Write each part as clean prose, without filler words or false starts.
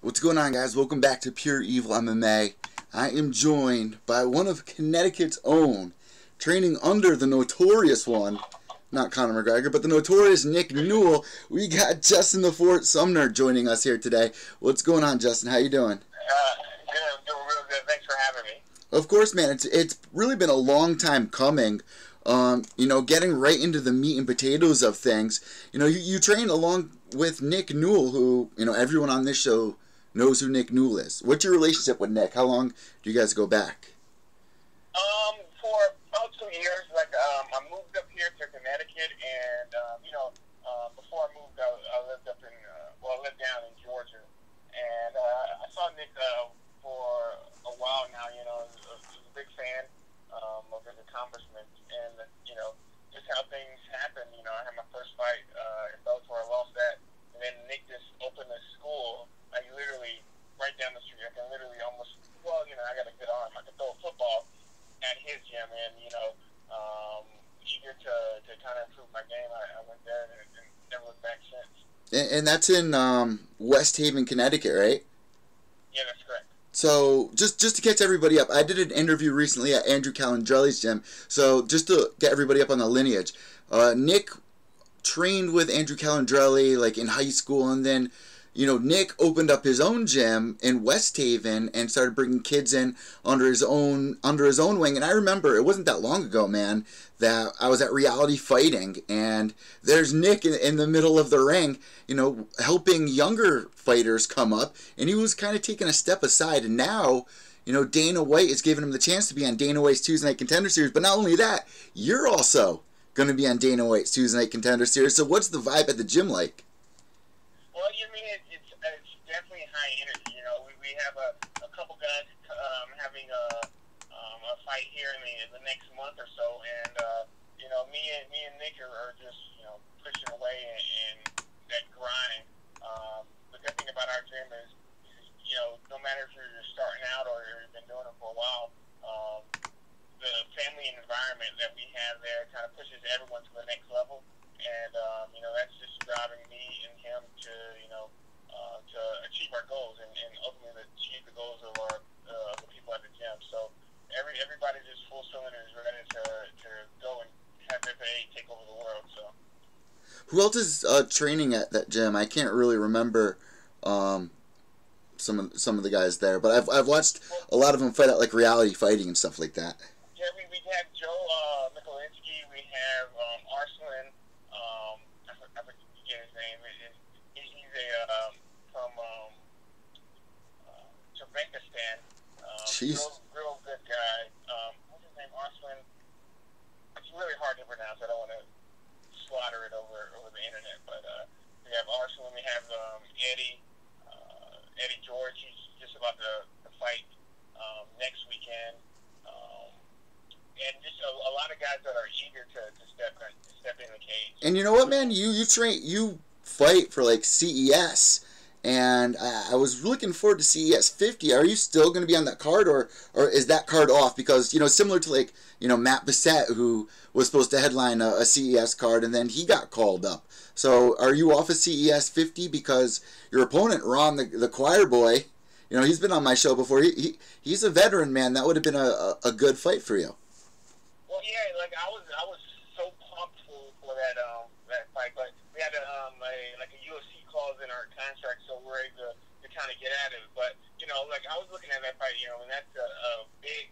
What's going on, guys? Welcome back to Pure Evil MMA. I am joined by one of Connecticut's own, training under the notorious one, not Conor McGregor, but the notorious Nick Newell. We got Justin Sumter joining us here today. What's going on, Justin? How you doing? Good. I'm doing real good. Thanks for having me. Of course, man. It's really been a long time coming. Getting right into the meat and potatoes of things. You train along with Nick Newell, who, everyone on this show knows who Nick Newell is. What's your relationship with Nick? How long do you guys go back? For about 2 years. I moved up here to Connecticut, and before I moved, I lived up in, I lived down in Georgia, and I saw Nick for a while now. I was a big fan of his accomplishments, and just how things happen. I had my first fight in Bellator, I lost that, and then Nick just opened a school. Literally right down the street. I can literally almost, I got a good arm. I can throw a football at his gym, and eager to kind of improve my game. I went there and never looked back since. And that's in West Haven, Connecticut, right? Yeah, that's correct. So, just to catch everybody up, I did an interview recently at Andrew Calandrelli's gym. So, just to get everybody up on the lineage, Nick trained with Andrew Calandrelli, in high school, and then Nick opened up his own gym in West Haven and started bringing kids in under his own wing. And I remember, it wasn't that long ago, man, that I was at Reality Fighting, and there's Nick in the middle of the ring, helping younger fighters come up, and he was kind of taking a step aside. And now, Dana White is giving him the chance to be on Dana White's Tuesday Night Contender Series. But not only that, you're also going to be on Dana White's Tuesday Night Contender Series. So what's the vibe at the gym like? Well, it's definitely high energy. We have a couple guys having a fight here in the next month or so, and me and Nick are just pushing away and that grind. The good thing about our gym is no matter if you're starting out or you've been doing it for a while, the family environment that we have there kind of pushes everyone to the next level. And, that's just driving me and him to achieve our goals and ultimately achieve the goals of the people at the gym. So everybody's just full cylinders ready to go and have FAA take over the world. So who else is training at that gym? I can't really remember some of the guys there, but I've watched a lot of them fight at Reality Fighting and stuff like that. Yeah, we have Joe Mikulinski, we have Arslan. I forget his name. He's from Uzbekistan. Real good guy. What's his name? Arslan. It's really hard to pronounce. I don't want to slaughter it over the internet. But we have Arslan. We have Eddie George. He's just about to fight next weekend. And just a lot of guys that are eager to step in the cage. And you know what, man? You fight for CES, and I was looking forward to CES 50. Are you still going to be on that card, or is that card off? Because similar to Matt Bissett, who was supposed to headline a CES card, and then he got called up. So are you off of CES 50 because your opponent Ron, the choir boy, he's been on my show before. He's a veteran, man. That would have been a good fight for you. Well, yeah, I was so pumped for that fight, but we had a UFC clause in our contract, so we're able to kind of get at it. But I was looking at that fight, and that's a big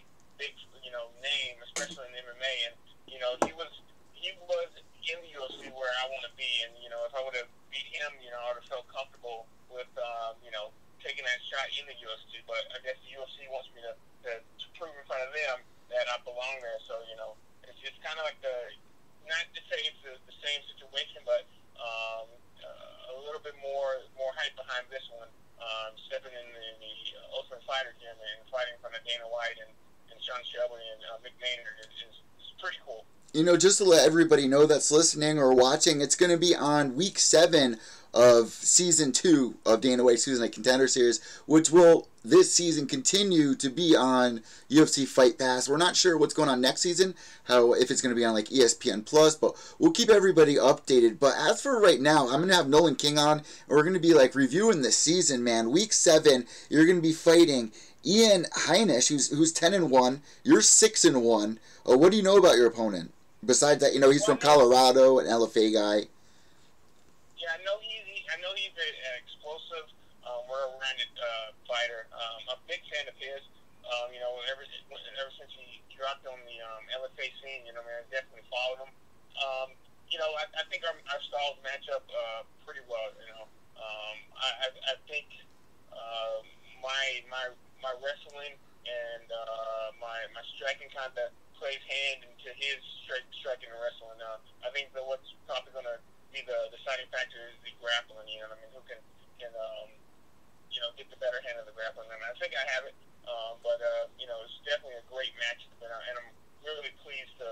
name, especially in MMA, and he was in the UFC where I want to be, and if I would have beat him, I would have felt comfortable with taking that shot in the UFC. But I guess the UFC wants me to prove in front of them that I belong there. So it's kind of not to say it's the same situation, but a little bit more hype behind this one. Stepping in the Ultimate Fighter gym and fighting in front of Dana White and Sean Shelby and Mick Maynard is pretty cool. Just to let everybody know that's listening or watching, it's going to be on week 7 of Season 2 of Dana White's Tuesday Night Contender Series, which will this season continue to be on UFC Fight Pass. We're not sure what's going on next season, if it's going to be on like ESPN Plus, but we'll keep everybody updated. But as for right now, I'm going to have Nolan King on, and we're going to be like reviewing the season, man. Week 7, you're going to be fighting Ian Heinisch, who's 10-1. You're 6-1. What do you know about your opponent? Besides that, he's from Colorado, an LFA guy. Yeah, I know he's an explosive, well-rounded fighter. I'm a big fan of his. Ever since he dropped on the LFA scene, I definitely followed him. I think our styles match up pretty well. I think my wrestling and my striking kind of plays hand into his striking and wrestling. I think that what's probably going to be the deciding factor is the grappling. Who can get the better hand of the grappling. I think I have it, but it's definitely a great match, and I'm really pleased to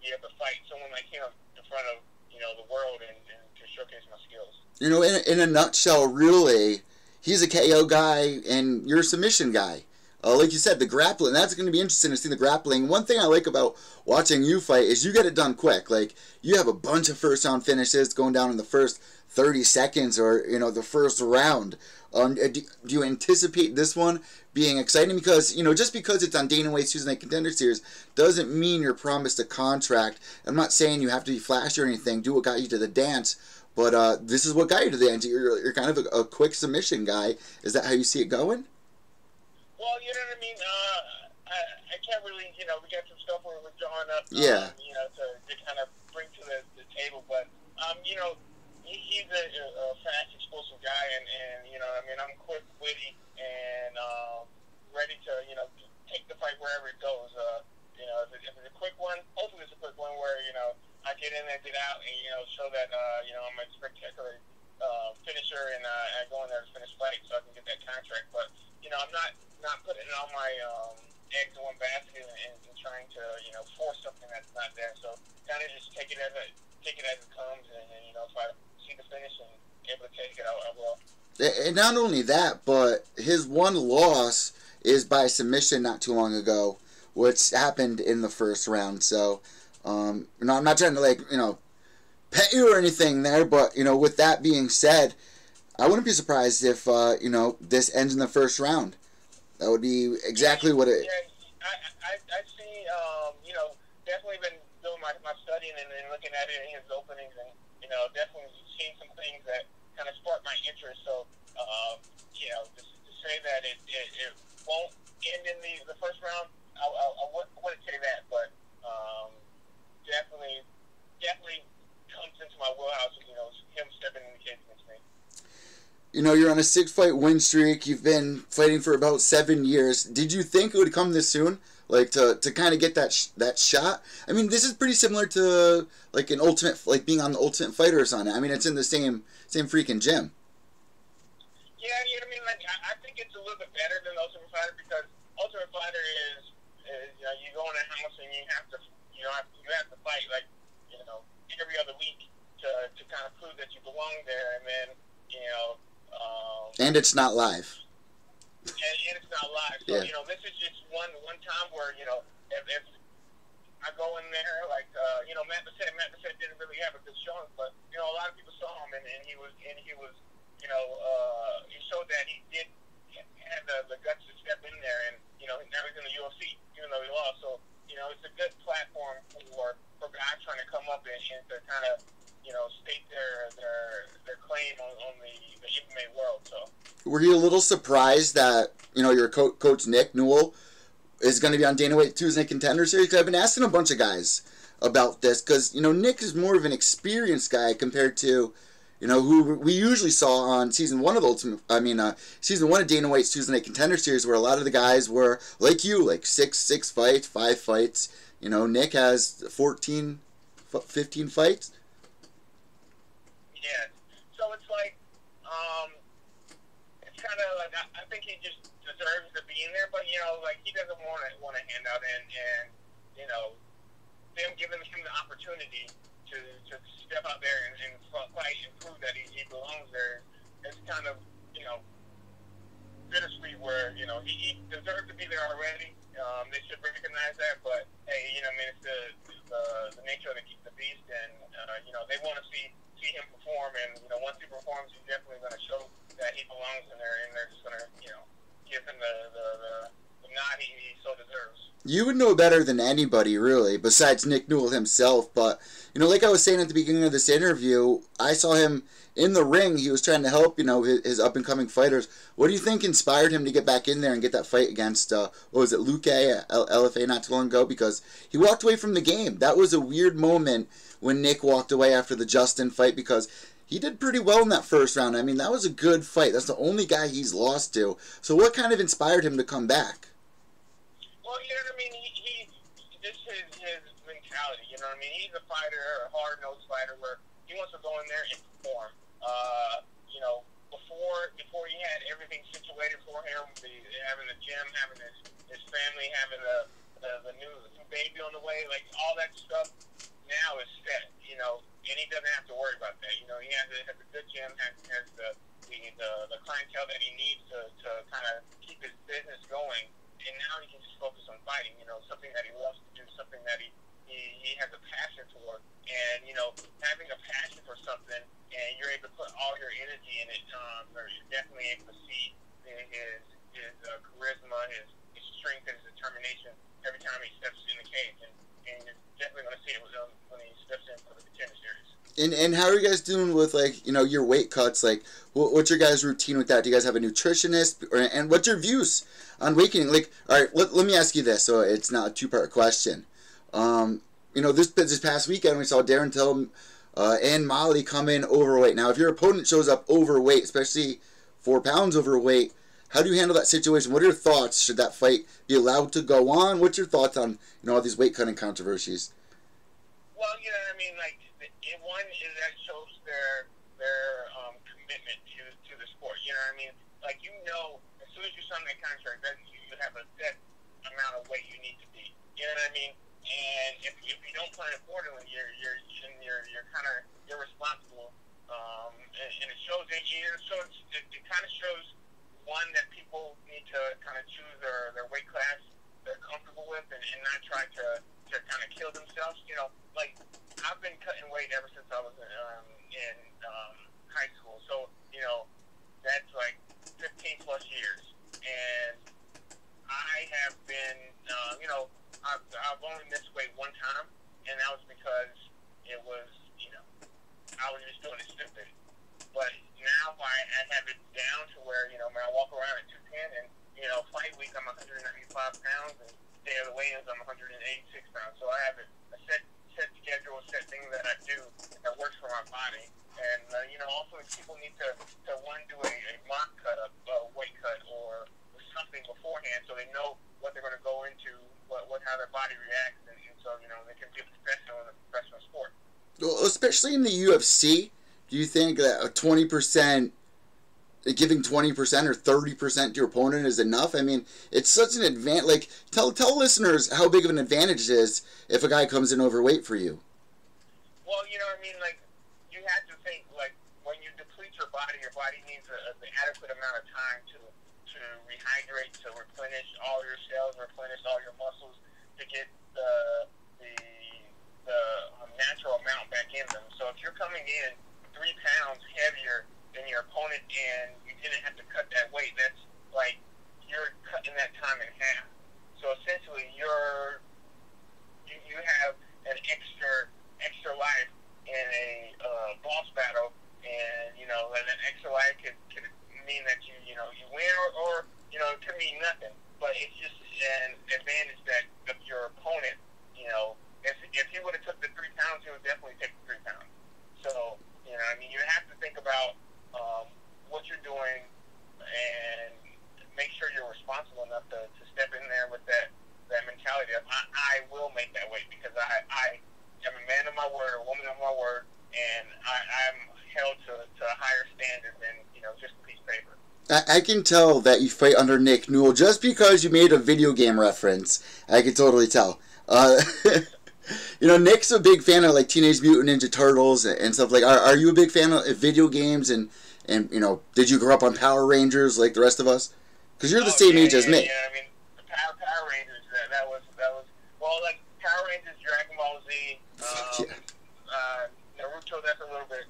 be able to fight someone like him in front of the world and to showcase my skills. In a nutshell, really, he's a KO guy and you're a submission guy. Like you said, the grappling, that's going to be interesting to see the grappling. One thing I like about watching you fight is you get it done quick. Like, you have a bunch of first-round finishes going down in the first 30 seconds or, the first round. Do you anticipate this one being exciting? Because, just because it's on Dana White's Tuesday Night Contender Series doesn't mean you're promised a contract. I'm not saying you have to be flashy or anything. Do what got you to the dance. But this is what got you to the dance. You're kind of a quick submission guy. Is that how you see it going? Well, you know what I mean? I can't really, we got some stuff where we're drawing up, yeah. To kind of bring to the table. But, he's a fast, explosive guy, and I'm quick, witty, and ready to, take the fight wherever it goes. If it's a quick one, hopefully it's a quick one where, I get in there, get out, and, show that, I'm a spectacular finisher, and I go in there to finish fight so I can get that contract. But, I'm not putting all my eggs in one basket and trying to force something that's not there. So kind of just take it as it comes, and if I see the finish and able to take it, I will. And not only that, but his one loss is by submission not too long ago, which happened in the first round. So I'm not trying to pet you or anything there, but with that being said, I wouldn't be surprised if this ends in the first round. That would be exactly what it. Yeah, I see. Definitely been doing my studying and looking at it in his openings, and definitely seeing some things that kind of sparked my interest. So, to say that it won't end in the first round, I wouldn't say that, but definitely comes into my wheelhouse. Him stepping in the cage against me. You're on a 6-fight win streak. You've been fighting for about 7 years. Did you think it would come this soon? To kind of get that shot? I mean, this is pretty similar to an ultimate, being on the Ultimate Fighter or something. I mean, it's in the same freaking gym. Yeah, I think it's a little bit better than Ultimate Fighter because Ultimate Fighter is you go in a house and you have to fight every other week to kind of prove that you belong there, and then and it's not live. And it's not live. So, yeah. This is just one time where, if I go in there, Matt Bissett didn't really have a good showing, but, a lot of people saw him, and he was, he showed that he did have the guts to step in there, and, now he's in the UFC, even though he lost. So, it's a good platform for guys trying to come up and to kind of, state their claim on the MMA world. So, were you a little surprised that your coach Nick Newell is going to be on Dana White Tuesday Contender Series? Because I've been asking a bunch of guys about this because Nick is more of an experienced guy compared to who we usually saw on season 1 of season 1 of Dana White's Tuesday Night Contender Series, where a lot of the guys were like you, 6 fights, 5 fights. Nick has 15 fights. Yeah, so it's it's kind of I think he just deserves to be in there, but he doesn't want to hand out, and them giving him the opportunity to step out there and fight and prove that he belongs see him perform, and once he performs, he's definitely going to show that he belongs in there, and they're just going to give him the nod he so deserves. You would know better than anybody, really, besides Nick Newell himself. But, like I was saying at the beginning of this interview, I saw him in the ring. He was trying to help, his up-and-coming fighters. What do you think inspired him to get back in there and get that fight against, what was it, Luke at LFA not too long ago? Because he walked away from the game. That was a weird moment when Nick walked away after the Justin fight, because he did pretty well in that first round. I mean, that was a good fight. That's the only guy he's lost to. So what kind of inspired him to come back? Well, what I mean? He this is his mentality. What I mean? He's a fighter, a hard-nosed fighter, where he wants to go in there and perform. Before he had everything situated for him, having the gym, having his family, having the new baby on the way, like all that stuff now is set. And he doesn't have to worry about that. He has a good gym, has the clientele that he needs to kind of keep his business going. And now he can just focus on fighting, something that he loves to do, something that he has a passion for. And, having a passion for something and you're able to put all your energy in it, or you're definitely able to see his charisma, his strength, and his determination every time he steps in the cage. And you're definitely going to see it when he steps in for the Contender Series. And how are you guys doing with, your weight cuts? Like, what's your guys' routine with that? Do you guys have a nutritionist? And what's your views on weight gain? Like, all right, let me ask you this, so it's not a two-part question. This past weekend we saw Darren Till and Molly come in overweight. Now, if your opponent shows up overweight, especially 4 pounds overweight, how do you handle that situation? What are your thoughts? Should that fight be allowed to go on? What's your thoughts on, all these weight-cutting controversies? Well, I mean, one is that shows their commitment to the sport. What I mean? As soon as you sign that contract, that you have a set amount of weight you need to be. You know what I mean? And if you don't plan accordingly, you're kind of irresponsible. And it shows. It kind of shows one that people need to kind of choose their weight class they're comfortable with, and not try to kind of kill themselves. I've been cutting weight ever since I was in high school. So, that's 15 plus years. And I have been, I've only missed weight one time, and that was because it was, I was just doing it stupid. But now I have it down to where, when I walk around at 210 and, fight week I'm 195 pounds, and day of the weigh-ins I'm 186 pounds. So I have a set schedule, a set thing that I do that works for my body. And, also people need to do a mock cut, a weight cut, or something beforehand so they know what they're going to go into, how their body reacts, and so, they can be a professional in a professional sport. Well, especially in the UFC, do you think that a 20%, giving 20% or 30% to your opponent is enough? I mean, it's such an advantage. Tell listeners how big of an advantage it is if a guy comes in overweight for you. Well, I mean, you have to think, when you deplete your body needs the adequate amount of time to rehydrate, to replenish all your cells, replenish all your muscles, to get the natural amount back in them. So if you're coming in 3 pounds heavier than your opponent and you didn't have to cut that weight, that's you're cutting that time in half. So essentially you have an extra life in a boss battle, and and an extra life could mean that you win, or it could mean nothing. But it's just an advantage that your opponent, if he would have took the 3 pounds, he would definitely take the 3 pounds. So, I mean, you have to think about what you're doing and make sure you're responsible enough to step in there with that mentality of I will make that weight, because I am a man of my word, a woman of my word, and I'm held to a higher standard than just a piece of paper. I can tell that you fight under Nick Newell just because you made a video game reference. I can totally tell. Nick's a big fan of Teenage Mutant Ninja Turtles and stuff. Are you a big fan of video games, and did you grow up on Power Rangers like the rest of us? Because you're the same age as me. Yeah, I mean, the Power Rangers, that was well, Power Rangers, Dragon Ball Z, Naruto. That's a little bit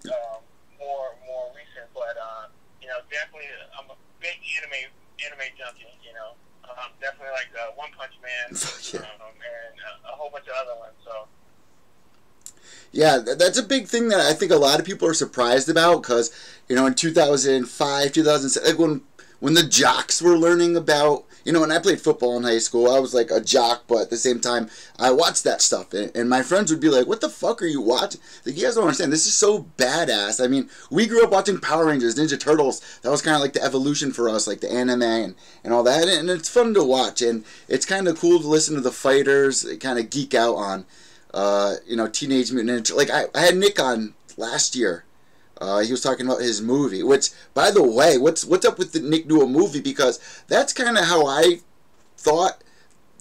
Yeah, that's a big thing that I think a lot of people are surprised about because, you know, in 2005, 2006, like when the jocks were learning about, you know, when I played football in high school, I was like a jock, but at the same time, I watched that stuff. And my friends would be like, what the fuck are you watching? Like, you guys don't understand. This is so badass. I mean, we grew up watching Power Rangers, Ninja Turtles. That was kind of like the evolution for us, like the anime and all that. And it's fun to watch. And it's kind of cool to listen to the fighters kind of geek out on. You know, Teenage Mutant Ninja. Like, I had Nick on last year. He was talking about his movie, which, by the way, what's up with the Nick Newell movie? Because that's kind of how I thought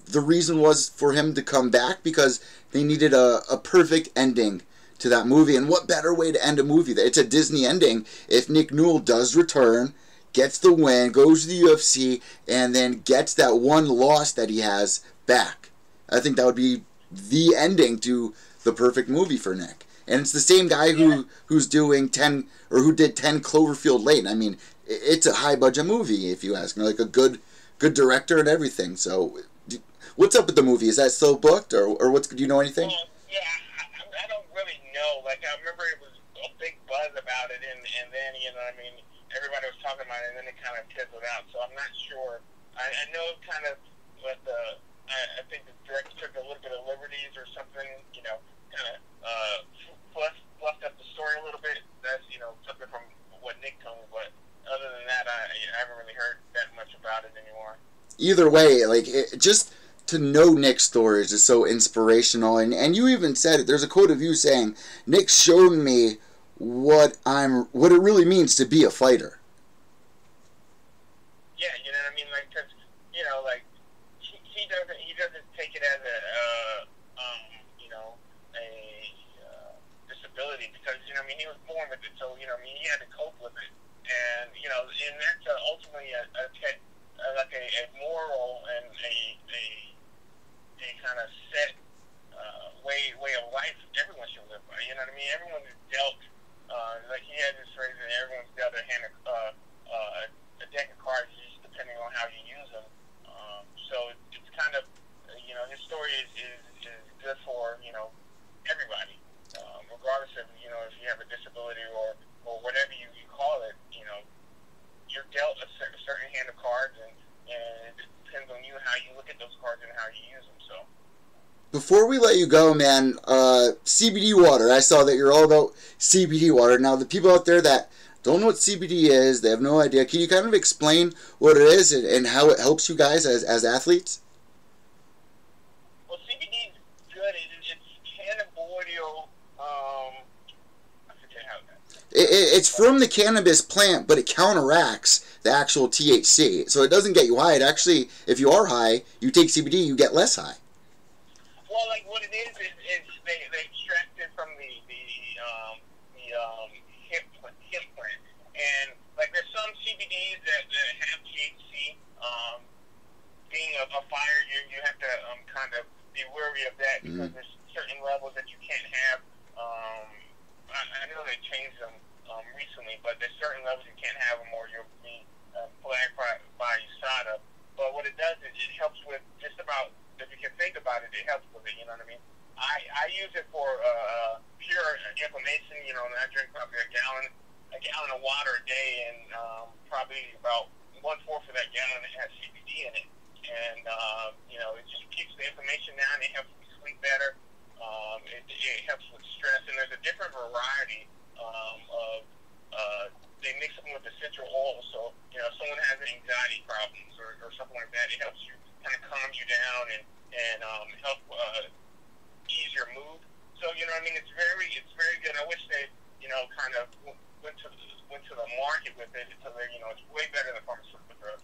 the reason was for him to come back, because they needed a perfect ending to that movie. And what better way to end a movie? It's a Disney ending. If Nick Newell does return, gets the win, goes to the UFC, and then gets that one loss that he has back. I think that would be the ending to the perfect movie for Nick. And it's the same guy who's doing 10, or who did 10 Cloverfield Lane. I mean, it's a high budget movie, if you ask me, like a good director and everything. So, what's up with the movie? Is that still booked, or what's? Do you know anything? Yeah, I don't really know. Like, I remember it was a big buzz about it, and then, you know, I mean, everybody was talking about it, and then it kind of fizzled out. So I'm not sure. I know kind of what I think the director took a little bit of liberties or something, you know, kind of fluffed up the story a little bit. That's, you know, something from what Nick told me. But other than that, I haven't really heard that much about it anymore. Either way, like, just to know Nick's stories is so inspirational. And you even said it. There's a quote of you saying, Nick showed me what it really means to be a fighter. Yeah, you know what I mean? Like, because, you know, like, he doesn't take it as a disability, because, you know, I mean, he was born with it, so, you know, I mean, he had to cope with it, and, you know, and that's ultimately a moral and a kind of set way of life everyone should live by. You know what I mean? Everyone is dealt, like he had this phrase that everyone's dealt a deck of cards, just depending on how you use them. So it's kind of, you know, his story is good for, you know, everybody, regardless of, you know, if you have a disability or whatever you call it. You know, you're dealt a certain hand of cards, and it depends on you how you look at those cards and how you use them. So, before we let you go, man, CBD water. I saw that you're all about CBD water. Now, the people out there that don't know what CBD is, they have no idea. Can you kind of explain what it is and how it helps you guys as athletes? Well, CBD is good. It's cannabinoidal. I forget how that. It's from the cannabis plant, but it counteracts the actual THC. So it doesn't get you high. It actually, if you are high, you take CBD, you get less high. Well, like, what it is they extract it from the hemp plant, and like there's some CBDs that have THC. Being a fire, you have to kind of be wary of that, because there's certain levels that you can't have. I know they changed them recently, but there's certain levels you can't have them, or you'll be flagged by USADA. But what it does is it helps with just about, if you can think about it, it helps with it. You know what I mean? I use it for pure inflammation. You know, and I drink probably a gallon of water a day, and probably about 1/4 of that gallon has CBD in it. And you know, it just keeps the inflammation down. It helps me sleep better. It helps with stress, and there's a different variety of. They mix them with essential oils, so, you know, if someone has anxiety problems or something like that, it helps you kind of calm you down and help ease your mood. So, you know, I mean, it's very good. I wish they, you know, kind of went to the market with it, so that, you know, it's way better than pharmaceutical drugs.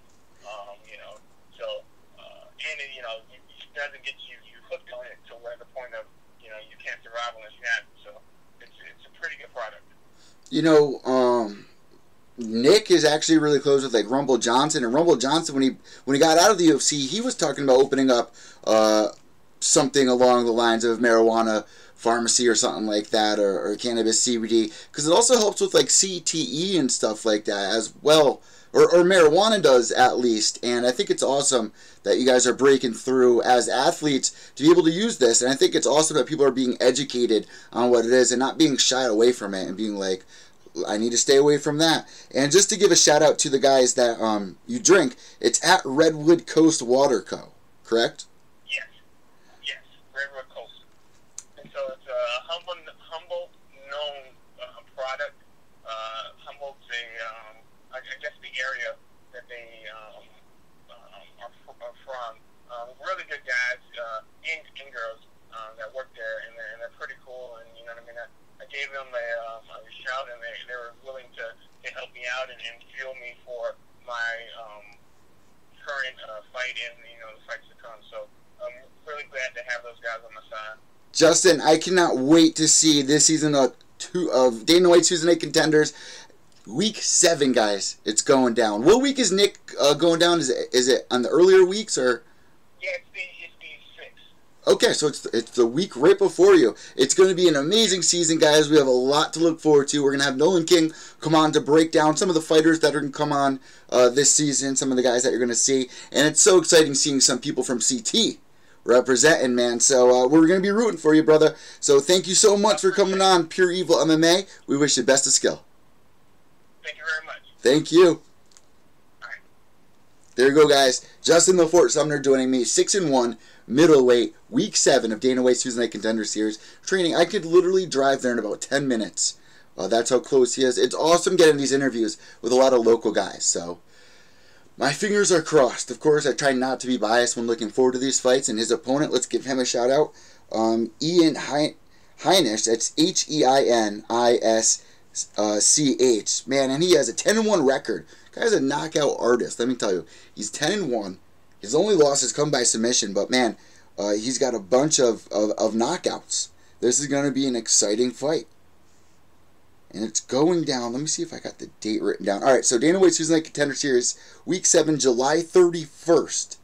You know, so and it, you know, it doesn't get you hooked on it to where the point of, you know, you can't survive unless you have it. So it's a pretty good product. You know, Nick is actually really close with like Rumble Johnson, and Rumble Johnson, when he got out of the UFC, he was talking about opening up something along the lines of marijuana pharmacy or something like that, or cannabis CBD, because it also helps with like CTE and stuff like that as well, or marijuana does at least. And I think it's awesome that you guys are breaking through as athletes to be able to use this, and I think it's awesome that people are being educated on what it is and not being shy away from it and being like, I need to stay away from that. And just to give a shout out to the guys that you drink, it's at Redwood Coast Water Co., correct? Yes, Redwood Coast. And so it's a humble known product. Humble's I guess the area that they are from. Really good guys and girls that work there, and they're pretty cool. And you know what I mean. I gave them a shout, and they were willing to help me out and fuel me for my current fight and the fights to come. So I'm really glad to have those guys on my side. Justin, I cannot wait to see this season of Dana White's Tuesday Night Contenders. Week 7, guys. It's going down. What week is Nick going down? Is it on the earlier weeks or? Yeah, it's the 6th. Okay, so it's the week right before you. It's going to be an amazing season, guys. We have a lot to look forward to. We're going to have Nolan King come on to break down some of the fighters that are going to come on this season, some of the guys that you're going to see. And it's so exciting seeing some people from CT representing, man. So we're going to be rooting for you, brother. So thank you so much for coming on Pure Evil MMA. We wish you best of skill. Thank you very much. Thank you. All right. There you go, guys. Justin the Fort Sumner joining me, 6-1, middleweight, week 7 of Dana White's Tuesday Night Contender Series training. I could literally drive there in about 10 minutes. That's how close he is. It's awesome getting these interviews with a lot of local guys. So my fingers are crossed. Of course, I try not to be biased when looking forward to these fights. And his opponent, let's give him a shout out. Ian Heinisch. That's Heinis. CH, man, and he has a 10-1 record. Guy's a knockout artist, let me tell you. He's 10-1. His only losses come by submission, but man, he's got a bunch of knockouts. This is going to be an exciting fight. And it's going down. Let me see if I got the date written down. Alright, so Dana White's Tuesday Night Contender Series, Week 7, July 31st.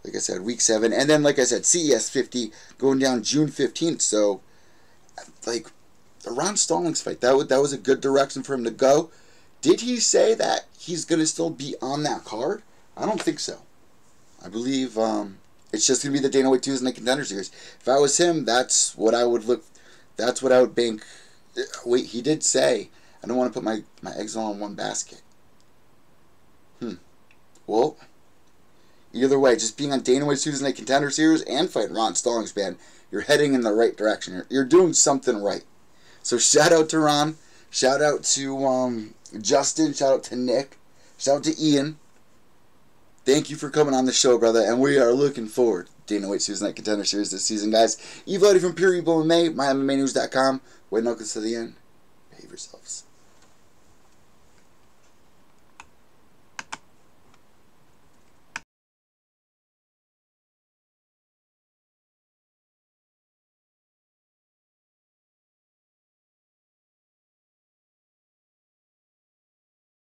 Like I said, Week 7. And then, like I said, CES 50 going down June 15th. So, like, the Ron Stallings fight, that was a good direction for him to go. Did he say that he's going to still be on that card? I don't think so. I believe it's just going to be the Dana White Tuesday Night Contender Series. If I was him, that's what I would look. That's what I would bank. Wait, he did say, I don't want to put my eggs all in one basket. Well, either way, just being on Dana White's Tuesday Night Contender Series and fighting Ron Stallings, man, you're heading in the right direction. You're doing something right. So shout out to Ron, shout out to Justin, shout out to Nick, shout out to Ian. Thank you for coming on the show, brother, and we are looking forward to Dana White's Tuesday Night Contender Series this season, guys. Evil Eddie from Pure Evil MMA, MyMMAnews.com. Wait, knuckles to the end. Behave yourselves.